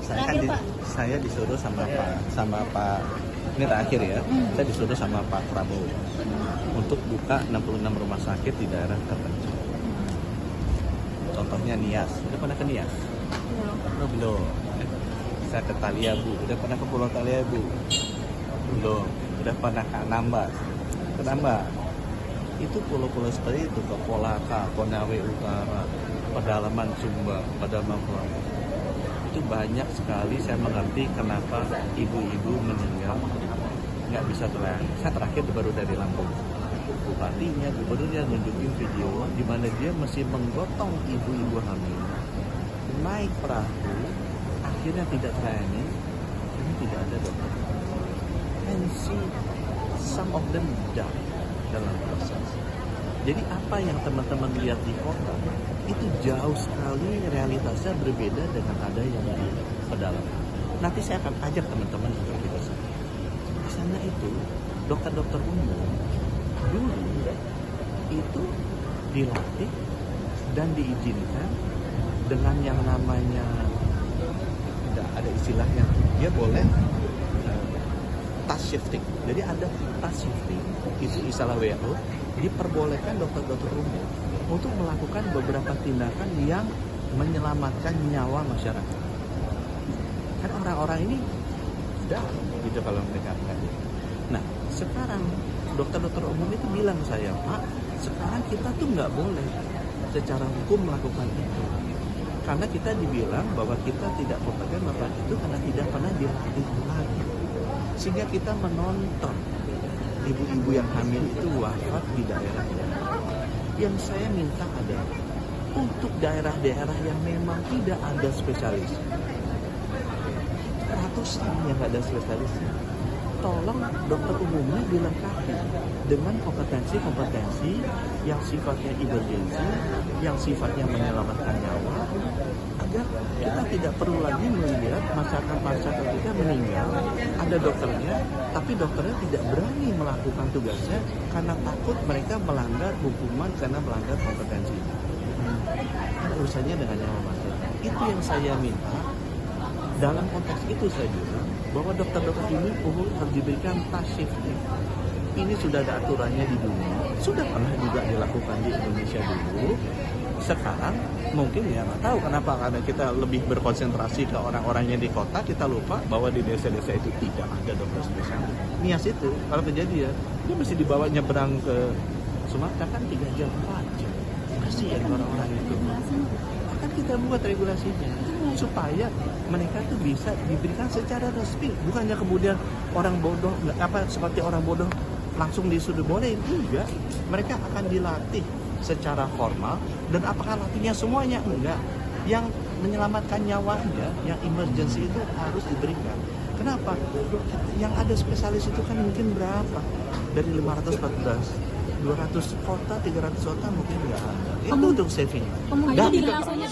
Terakhir, Pak. Saya disuruh sama Pak ini terakhir ya. Saya disuruh sama Pak Prabowo untuk buka 66 rumah sakit di daerah terpencil. Contohnya Nias. Udah pernah ke Nias? Belum. Saya ke Taliabu. Udah pernah ke Pulau Taliabu? Belum. Udah pernah ke Anambas? Itu pulau-pulau seperti itu, ke Polaka, Konawe Utara, pedalaman Sumba, pedalaman Pulau. Itu banyak sekali. Saya mengerti kenapa ibu-ibu meninggal nggak bisa terlayani. Saya terakhir baru dari Lampung. Bupatinya, gubernurnya nunjukin video di mana dia masih menggotong ibu-ibu hamil naik perahu, akhirnya tidak terlayani, ini tidak ada dokter. And see, some of them die dalam proses. Jadi apa yang teman-teman lihat di kota itu jauh sekali realitasnya berbeda dengan ada yang di pedalaman. Nanti saya akan ajak teman-teman untuk kita sana. Di sana itu dokter-dokter umum dulu itu dilatih dan diizinkan dengan yang namanya, ada istilahnya, dia boleh task shifting. Jadi ada task shifting, itu istilah WHO, diperbolehkan dokter-dokter umum untuk melakukan beberapa tindakan yang menyelamatkan nyawa masyarakat. Kan orang-orang ini sudah gitu kalau mereka akan. Nah, sekarang dokter-dokter umum itu bilang ke saya, Pak, sekarang kita tuh nggak boleh secara hukum melakukan itu. Karena kita dibilang bahwa kita tidak kompeten melakukan itu karena tidak pernah dilatih lagi. Sehingga kita menonton ibu-ibu yang hamil itu wafat di daerah-daerah. Yang saya minta adalah untuk daerah-daerah yang memang tidak ada spesialis, ratusan yang nggak ada spesialisnya, tolong dokter umumnya dilengkapi dengan kompetensi-kompetensi yang sifatnya emergency, yang sifatnya menyelamatkan nyawa, agar kita tidak perlu lagi melihat masyarakat kita meninggal, ada dokternya, tapi dokternya tidak berani melakukan tugasnya karena takut mereka melanggar hukuman karena melanggar kompetensi. Urusannya dengan nyawa masyarakat. Itu yang saya minta. Dalam konteks itu saya bilang bahwa dokter-dokter ini harus diberikan task shifting. Ini sudah ada aturannya di dunia, sudah pernah juga dilakukan di Indonesia dulu. Sekarang mungkin ya nggak tahu kenapa, karena kita lebih berkonsentrasi ke orang-orangnya di kota, kita lupa bahwa di desa-desa itu tidak ada dokter spesialis. Nias itu kalau kejadian dia mesti dibawa nyebrang ke Sumatera kan 3 jam 4 jam. Kasihan orang-orang itu. Akan kita buat regulasinya supaya mereka tuh bisa diberikan secara resmi, bukannya kemudian orang bodoh seperti orang bodoh langsung disuruh boleh. Enggak, mereka akan dilatih secara formal. Dan apakah latihnya semuanya? Enggak. Yang menyelamatkan nyawanya, yang emergency itu harus diberikan. Kenapa? Yang ada spesialis itu kan mungkin berapa? Dari 514 200 kota, 300 kota mungkin nggak ada. Itu untuk saving. Kemudian langsungnya